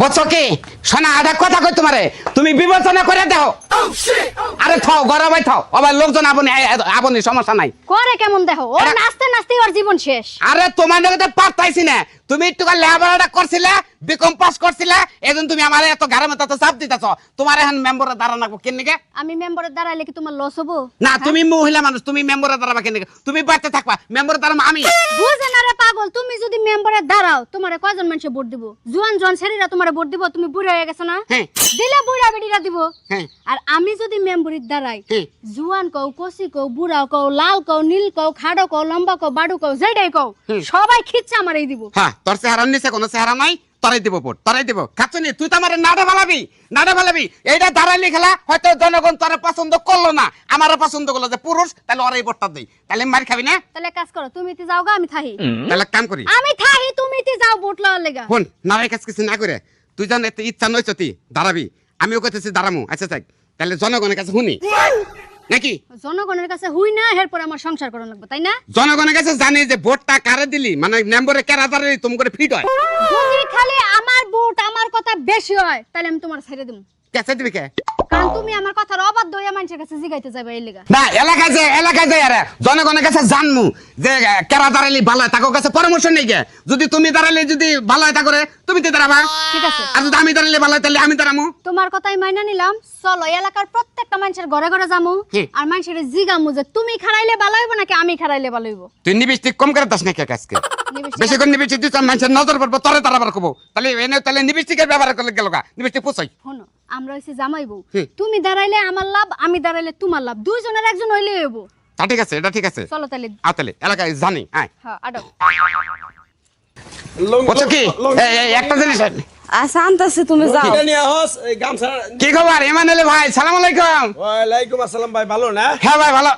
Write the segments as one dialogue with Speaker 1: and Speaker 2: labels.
Speaker 1: বুঝছো কি শোনা আধা কথা কই তোমারে তুমি বিবেচনা করে দাও। আরে থাও ঘরে ভাই থাও আবার লোকজন আপনি সমস্যা নাই
Speaker 2: করে কেমন দেখো ও নাচতে নাচতে ওর জীবন শেষ।
Speaker 1: আরে তোমার নাকি পারতাইছি না তুমি একটু লেখাপড়াটা করছিলে বিকম পাস করছিলে এজন্য তুমি আমার এত ঘরের মতো তো চাপ দিতেছ তোমার এখন মেম্বারের দ্বারা নাকবো কেন নিকে
Speaker 2: আমি মেম্বারের দাঁড়াইলে কি তোমার লস হবো?
Speaker 1: না তুমি মহিলা মানুষ তুমি মেম্বারের দ্বারা কেন নিকে তুমি বাড়তে থাকবা মেম্বারের দ্বারা আমি
Speaker 2: বুঝে না রে পাগল তুমি যদি মেম্বারের দাঁড়াও তোমারে কয়জন মানুষ ভোট দিব? জোয়ান জোয়ান ছেলেরা তোমারে ভোট দিব তুমি বুড়া হয়ে গেছো না?
Speaker 1: হ্যাঁ।
Speaker 2: দিলে বুড়া বেটিরা দিব।
Speaker 1: হ্যাঁ।
Speaker 2: আর আমি যদি মেম্বারের দাঁড়াই
Speaker 1: হ্যাঁ।
Speaker 2: জোয়ান কও কচি কও বুড়া কও লাল কও নীল কও খাড়ো কও লম্বা কও বাড়ু কও যেটাই কও সবাই খিচ্ছে আমারই দিব।
Speaker 1: হ্যাঁ তোর চেহারা নিচে কোনো চেহারা নাই তরাই দিব ভোট তরাই দিব খাচ্ছ নি তুই তো আমার নাড়া ফালাবি এইটা দাঁড়ালি খেলা হয়তো জনগণ তোরা পছন্দ করলো না আমারও পছন্দ করলো যে পুরুষ তাহলে ওরাই ভোটটা দেই তাহলে মার খাবি না
Speaker 2: তাহলে কাজ করো তুমি তে যাও গা আমি থাহি।
Speaker 1: তাহলে কাম করি
Speaker 2: আমি থাহি তুমি তে যাও ভোট লওয়ার লেগা।
Speaker 1: ফোন নারাই কাজ কিছু না করে তুই জান এত ইচ্ছা নইছ তুই দাঁড়াবি আমিও কইতেছি দাঁড়ামু আচ্ছা থাক তাহলে জনগণের কাছে শুনি নাকি
Speaker 2: জনগণের কাছে হুই না এরপর আমার সংসার করা লাগবে তাই না?
Speaker 1: জনগণের কাছে জানি যে ভোটটা কারে দিলি মানে মেম্বারে কেরা দাঁড়ালি তুমি করে ফিট হয়
Speaker 2: যদি খালি আমার ভোট আমার কথা বেশি হয় তাহলে আমি তোমার ছেড়ে দেব।
Speaker 1: কেসে দিবি কে
Speaker 2: কারণ তুমি আমার কথার অবাধ্য হইয়া মানুষের কাছে জিগাইতে যাবে এই লেগা।
Speaker 1: না এলাকায় যায় আরে জনগণের কাছে জানমু যে কেরা দাঁড়ালি ভালো হয় তাকে কাছে পরামর্শ নেই গে যদি তুমি দাঁড়ালে যদি ভালো হয় তা করে তুমি তো দাঁড়াবা
Speaker 2: ঠিক আছে
Speaker 1: আর যদি আমি দাঁড়ালে ভালো হয় তাহলে আমি দাঁড়ামু
Speaker 2: তোমার কথাই মাইনা নিলাম। চলো এলাকার প্রত্যেকটা মানুষের ঘরে ঘরে যামু আর মানুষের জিগামু যে তুমি খাড়াইলে ভালো হইব নাকি আমি খাড়াইলে ভালো হইব।
Speaker 1: তুই নিবিষ্টিক কম করে দাস না কে কাজকে বেশি করে নিবিষ্টিক তুই মানুষের নজর পড়বো তরে তারাবার কবো তাহলে এনে তাহলে নিবিষ্টিকের ব্যবহার করলে গেল গা নিবিষ্টিক পুষাই
Speaker 2: শোনো আমরা হইছি জামাই বউ তুমি দাঁড়াইলে আমার লাভ আমি দাঁড়াইলে তোমার লাভ দুইজনের একজন হইলে হইব।
Speaker 1: তা ঠিক আছে এটা ঠিক আছে
Speaker 2: চলো তাহলে
Speaker 1: তাহলে এলাকায় জানি আয়
Speaker 2: হ্যাঁ আডো
Speaker 1: বুঝছো কি একটা জিনিস
Speaker 3: আচ্ছা আনতাছি তুমি যাও।
Speaker 1: কি খবর ইমানুল ভাই সালাম আলাইকুম।
Speaker 4: ওয়ালাইকুম আসসালাম ভাই ভালো না?
Speaker 1: হ্যাঁ ভাই ভালো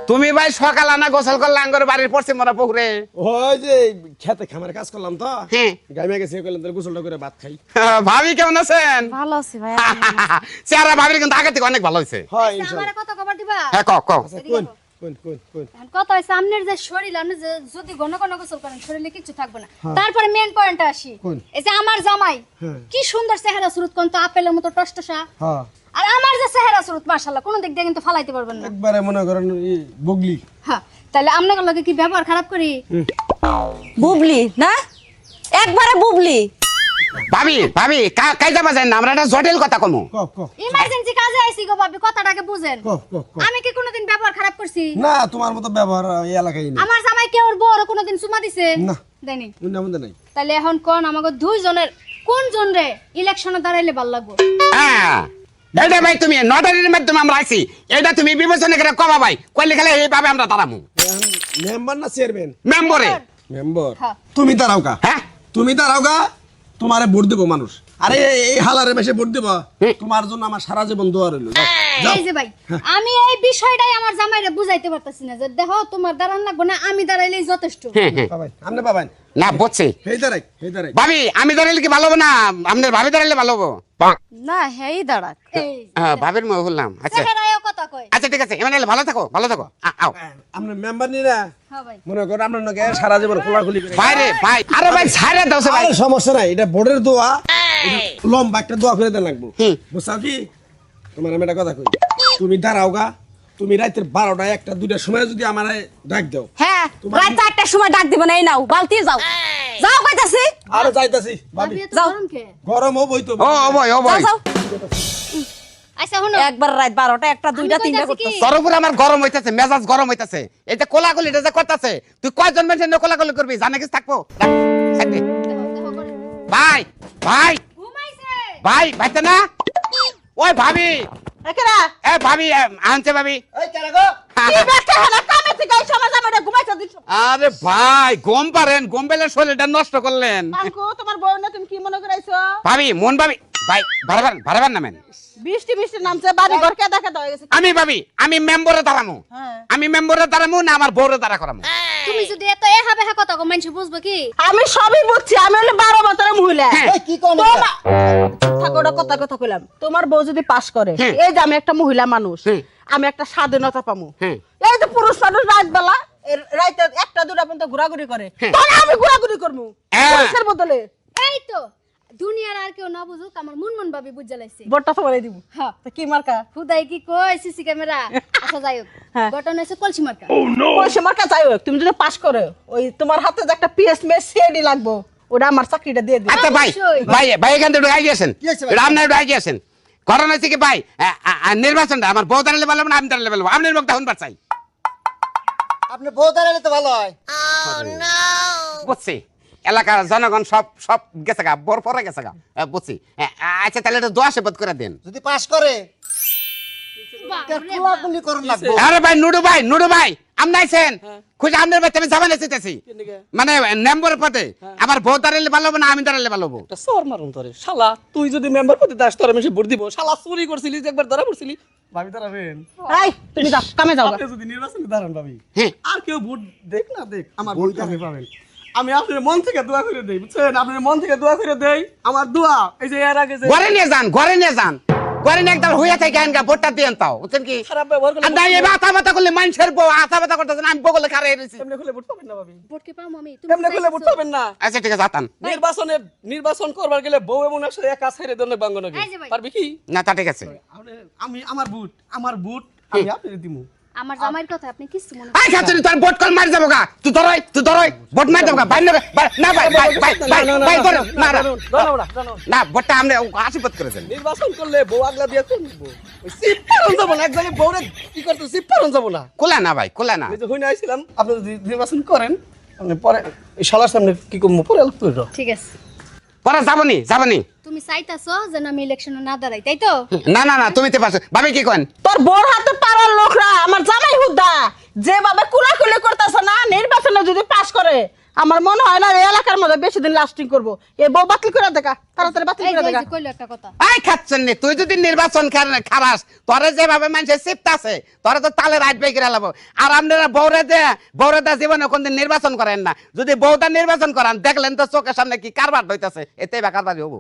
Speaker 1: তুমি ভাই সকাল আনা গোসল করলে আঙ্গর বাড়ির পশ্চিম মরা পুকুরে
Speaker 4: ওই যে খেতে খামারে কাজ করলাম তো
Speaker 1: হ্যাঁ
Speaker 4: গাইমে গেছে করলাম তাহলে গোসলটা করে ভাত খাই।
Speaker 1: ভাবি কেমন আছেন?
Speaker 3: ভালো আছি ভাই।
Speaker 1: চেহারা ভাবির কিন্তু আগে থেকে অনেক ভালো হয়েছে।
Speaker 4: হয় ইনশাআল্লাহ।
Speaker 2: আমারে কত খবর দিবা?
Speaker 1: হ্যাঁ কও
Speaker 4: আচ্ছা কোন কোন কোন কোন
Speaker 2: এখন কত হয় সামনের যে শরীর আপনি যে যদি ঘন ঘন গোসল করেন শরীরে কিছু থাকবে না। তারপরে মেন পয়েন্টে আসি
Speaker 4: কোন?
Speaker 2: এই যে আমার জামাই
Speaker 4: হ্যাঁ।
Speaker 2: কি সুন্দর চেহারা সুরত কোন তো আপেলের মতো টসটসা
Speaker 4: হ্যাঁ
Speaker 2: আর আমার যে চেহারা সুরত মাশাআল্লাহ কোন দিক দিয়ে কিন্তু ফালাইতে পারবেন না।
Speaker 4: একবারে মনে করেন এই বগলি।
Speaker 2: হ্যাঁ তাহলে আপনাদের লগে কি ব্যবহার খারাপ করি?
Speaker 3: বুবলি না একবারে বুবলি।
Speaker 1: ভাবি ভাবি কাই যাবা যায় না আমরা একটা জটিল কথা কমু
Speaker 4: ক ক
Speaker 2: ইমার্জেন্সি কাজে আইছি গো ভাবি কথাটাকে বুঝেন।
Speaker 4: ক ক ক
Speaker 2: আমি কি কোনোদিন ব্যবহার খারাপ করছি?
Speaker 4: না তোমার মতো ব্যবহার এই এলাকায় নেই।
Speaker 2: আমার জামাই কে ওর বড় কোনোদিন চুমা দিছে?
Speaker 4: না।
Speaker 2: দেয়নি।
Speaker 4: অন্য মধ্যে নাই।
Speaker 2: তাহলে এখন কোন আমাকে দুইজনের কোন জন রে ইলেকশনে দাঁড়াইলে ভালো লাগবে?
Speaker 1: হ্যাঁ এটা ভাই তুমি নটারির মাধ্যমে আমরা আইছি এটা তুমি বিবেচনা করে কবা ভাই কইলে খেলে এইভাবে আমরা দাঁড়ামু
Speaker 4: এখন মেম্বার না চেয়ারম্যান?
Speaker 1: মেম্বরে
Speaker 4: মেম্বার।
Speaker 2: হ্যাঁ।
Speaker 4: তুমি দাঁড়াও কা?
Speaker 1: হ্যাঁ
Speaker 4: তুমি দাঁড়াও কা? তোমারে ভোট দেব মানুষ। আরে এই হালারে মেশে ভোট দেব তোমার জন্য আমার সারা জীবন দোয়া রইল। যাও।
Speaker 2: এই যে ভাই আমি এই বিষয়টাই আমার জামাইরে বুঝাইতে পারতাছি না যে দেখো তোমার দাঁড়ান লাগবে না আমি দাঁড়াইলেই যথেষ্ট।
Speaker 4: বাবাই আমনে বাবাই
Speaker 1: না বুঝছি
Speaker 4: হেই দাঁড়াই
Speaker 1: ভাবি আমি দাঁড়াইলে কি ভালো হবো না আপনার ভাবি দাঁড়াইলে ভালো হবো
Speaker 3: না হেই দাঁড়াক।
Speaker 2: এই
Speaker 1: ভাবির মুখ বললাম আচ্ছা
Speaker 2: চেহারায়ও কথা কয়।
Speaker 1: আচ্ছা ঠিক আছে ইমানুল ভালো থাকো আও
Speaker 4: আমরা মেম্বার নি না
Speaker 2: হ্যাঁ ভাই
Speaker 4: মনে করো আমরা নাকি সারা জীবন খোলাখুলি করে
Speaker 1: ভাই রে ভাই আরে ভাই ছাইরে দাও ভাই
Speaker 4: আরে সমস্যা নাই এটা বোর্ডের দোয়া এটা লম্বা একটা দোয়া করে দেন লাগবো বুঝছাও কি তোমার আমি একটা কথা কই তুমি দাঁড়াও গা তুমি রাতের 12টা 1টা 2টার সময় যদি আমারে ডাক দাও
Speaker 3: হ্যাঁ রাত 4টার সময় ডাক দিব না এই নাও বালতি যাও যাও কইতাছি
Speaker 4: আরে যাইতাছি
Speaker 2: ভাবি
Speaker 4: ভাবি
Speaker 2: এত
Speaker 3: যাও।
Speaker 2: গরম কে?
Speaker 4: গরম হবই তো
Speaker 1: ও ভাই
Speaker 3: যাও যাও
Speaker 2: আচ্ছা শুনো
Speaker 3: একবার রাত 12টা 1টা 2টা 3টা
Speaker 2: কইতাছি কি?
Speaker 3: করতেছ।
Speaker 1: তোর উপর আমার গরম হইতাছে মেজাজ গরম হইতাছে এটা কোলাকুলি এটা যে করতেছে তুই কয়জন মানুষের কোলাকুলি করবি জানে কিছু থাকবো থাকবি।
Speaker 2: দেখো, দেখো করে।
Speaker 1: ভাই ভাই
Speaker 2: ঘুমাইছে।
Speaker 1: ভাই ভাইতে না ওই ভাবি
Speaker 3: একেরা
Speaker 1: এ ভাবি আনছে ভাবি
Speaker 4: এই কেন গো
Speaker 3: কি ব্যাটা হলা কামে থেকে এই সমাজ আমারে ঘুমাইতে দিছ।
Speaker 1: আরে ভাই গম পারেন গম পেলে শরীরটা নষ্ট করলেন
Speaker 3: আঙ্কু তোমার বউ না তুমি কি মনে করাইছো?
Speaker 1: ভাবি মন ভাবি ভাই বারবার নামেন
Speaker 3: বৃষ্টি বৃষ্টি নামছে বাড়ি ঘর কেদা কেদা হয়ে গেছে।
Speaker 1: আমি ভাবি আমি মেম্বরে দাঁড়ামু
Speaker 3: হ্যাঁ।
Speaker 1: আমি মেম্বরে দাঁড়ামু না আমার বউরে দাঁড়া করামু
Speaker 2: তুমি যদি এত এহা বেহা কথা কো মানুষ বুঝবে কি?
Speaker 3: আমি সবই বুঝছি আমি হলো 12 বছরের মহিলা।
Speaker 4: এই কি কোন
Speaker 3: ঠাকুরটা কথা কইলাম তোমার বউ যদি পাস করে
Speaker 1: হ্যাঁ।
Speaker 3: এই যে আমি একটা মহিলা মানুষ
Speaker 1: হ্যাঁ।
Speaker 3: আমি একটা স্বাধীনতা পামু
Speaker 1: হ্যাঁ।
Speaker 3: এই যে পুরুষ মানুষ রাত বেলা রাইতে 1টা 2টা পর্যন্ত ঘোরাঘুরি করে
Speaker 1: হ্যাঁ।
Speaker 3: তখন আমি ঘোরাঘুরি করবো
Speaker 1: হ্যাঁ।
Speaker 3: পুরুষের বদলে।
Speaker 2: এই তো দুনিয়ার আর কেউ না বুঝুক আমার মুনমুন ভাবি বুঝা লাইছে
Speaker 3: ভোটটা তোমারই দিব
Speaker 2: হ্যাঁ
Speaker 3: তো কি মার্কা
Speaker 2: খুদাই কি কই সিসি ক্যামেরা আচ্ছা যাই হোক
Speaker 3: হ্যাঁ।
Speaker 2: ঘটনা হচ্ছে কলসি মার্কা
Speaker 3: পয়সা মার্কা চাই হোক, তুমি যদি পাস করো ওই তোমার হাতে যে একটা পিএস মেস সিআইডি লাগবো, ওটা আমার চাকরিটা দিয়ে দিও।
Speaker 1: আচ্ছা ভাই
Speaker 2: অবশ্যই।
Speaker 1: ভাই ভাই এখান থেকে একটু আগে আসেন
Speaker 5: কি হয়েছে ভাই?
Speaker 1: রামনা একটু আগে আসেন কারণ হচ্ছে কি ভাই নির্বাচনটা আমার বউ দাঁড়ালে বলবো না আমি দাঁড়ালে বলবো আপনার মুখ তখন চাই
Speaker 5: আপনি বউ দাঁড়ালে তো ভালো হয়।
Speaker 1: বুঝছি এলাকার জনগণ সব সব গেছে গা বর পরে গেছে গা বুঝছি আচ্ছা তাহলে একটু দোয়া সেবত করে দেন
Speaker 5: যদি পাস করে
Speaker 2: বাপরে
Speaker 5: কোলাকুলি করুন লাগবো।
Speaker 1: আরে ভাই নুডু ভাই আপনি আইছেন খুঁজে আপনার বাড়িতে আমি যাবেন এসেছি মানে নম্বর পদে আমার বউ দাঁড়ালে ভালো হবে না আমি দাঁড়ালে ভালো হবো
Speaker 4: একটা সর মারুন তোরে শালা, তুই যদি মেম্বার পদে দাস তোর আমি সে ভোট দিব। শালা চুরি করছিলি যে একবার ধরা পড়ছিলি। ভাবি দাঁড়াবেন,
Speaker 3: এই তুমি যাও কামে যাও গা।
Speaker 4: আপনি যদি নির্বাচনে দাঁড়ান ভাবি,
Speaker 1: হ্যাঁ
Speaker 4: আর কেউ ভোট দেখ না দেখ, আমার ভোট আপনি পাবেন। আমি আপনার মন থেকে দোয়া করে দেই, বুঝছেন? আপনার মন থেকে দোয়া করে দেই। আমার দোয়া এই যে এর আগে যে
Speaker 1: ঘরে নিয়ে যান ঘরে নিয়ে যান ঘরে নিয়ে একদম হইয়া থেকে আনগা ভোটটা দিয়ে তাও বুঝছেন কি
Speaker 4: খারাপ ব্যবহার করলে
Speaker 1: আর না এই মাথা মাথা করলে মানুষের বউ আথা মাথা করতেছেন আমি বগলে খারে এসেছি
Speaker 4: এমনি খুলে ভোট পাবেন না ভাবি,
Speaker 2: ভোটকে পাও আমি
Speaker 4: এমনি খুলে ভোট পাবেন না।
Speaker 1: আচ্ছা ঠিক আছে আতান
Speaker 4: নির্বাচন করবার গেলে বউ এবং একসাথে একা ছেড়ে দেন বাঙ্গন
Speaker 2: এই যে ভাই।
Speaker 4: পারবি কি?
Speaker 1: না তা ঠিক আছে
Speaker 4: আমি আমার বুট আমি আপনাকে দিমু।
Speaker 2: আমার জামাইয়ের কথা আপনি কিছু মনে
Speaker 1: আই খাচ্ছি তোর ভোট কল মার যাবো গা তুই ধরই ভোট মার যাবো গা ভাই না ভাই ভাই ধরো না না ভোটটা আমরা আশীর্বাদ করে দেন
Speaker 4: নির্বাচন করলে বউ আগলা দিয়ে কোন দিব? ওই সিপ পারন যাব না, একজনে বউরে কি করতে সিপ পারন যাব না।
Speaker 1: খোলা না ভাই খোলা না
Speaker 4: এই যে হইনা আইছিলাম, আপনি যদি নির্বাচন করেন আপনি পরে এই শালার সামনে কি করব পরে আলোচ করব।
Speaker 2: ঠিক আছে
Speaker 1: পরে যাবনি
Speaker 2: তুমি চাইতাছো যে আমি ইলেকশনে না দাঁড়াই তাই তো
Speaker 1: না তুমি তো পারছো ভাবি কি করেন
Speaker 3: তোর বোর হাতে পারার লোকরা আমার জামাই হুদা যেভাবে কুলাকুলি করতেছে না, নির্বাচনে যদি পাস করে আমার মনে হয় না এই এলাকার মধ্যে বেশি দিন লাস্টিং করবো। এই বউ বাতিল করে দেখা, তাড়াতাড়ি বাতিল
Speaker 2: এই
Speaker 3: করে
Speaker 2: যে
Speaker 3: দেখা।
Speaker 2: কইলো একটা কথা
Speaker 1: আই খাচ্ছেন নি তুই যদি নির্বাচন খারাস তোরে যেভাবে মানুষের চিপতাছে তোরে তো তালে রাত বাই করে লাভ আর আপনারা বৌরে দা জীবনে কোনদিন নির্বাচন করেন না যদি বউটা নির্বাচন করান দেখলেন তো চোখের সামনে কি কারবার হইতাছে এতে বা কারবারই হবো